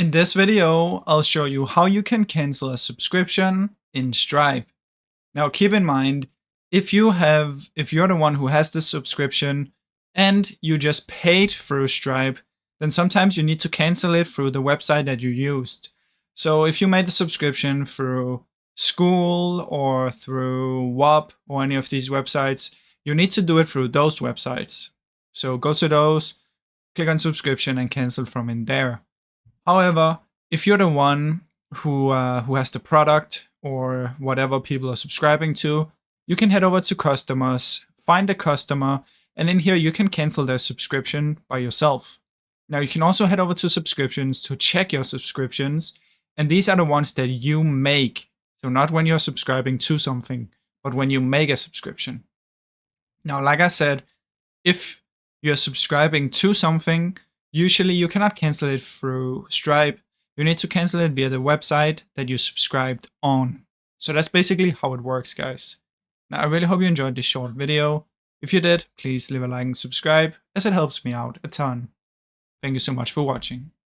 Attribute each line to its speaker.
Speaker 1: In this video, I'll show you how you can cancel a subscription in Stripe. Now keep in mind, if you're the one who has the subscription and you just paid through Stripe, then sometimes you need to cancel it through the website that you used. So if you made the subscription through School or through WAP or any of these websites, you need to do it through those websites. So go to those, click on subscription and cancel from in there. However, if you're the one who has the product or whatever people are subscribing to, you can head over to customers, find the customer, and in here you can cancel their subscription by yourself. Now you can also head over to subscriptions to check your subscriptions, and these are the ones that you make. So not when you're subscribing to something, but when you make a subscription. Now, like I said, if you're subscribing to something, usually you cannot cancel it through Stripe. You need to cancel it via the website that you subscribed on. So that's basically how it works, guys. Now, I really hope you enjoyed this short video. If you did, please leave a like and subscribe, as it helps me out a ton. Thank you so much for watching.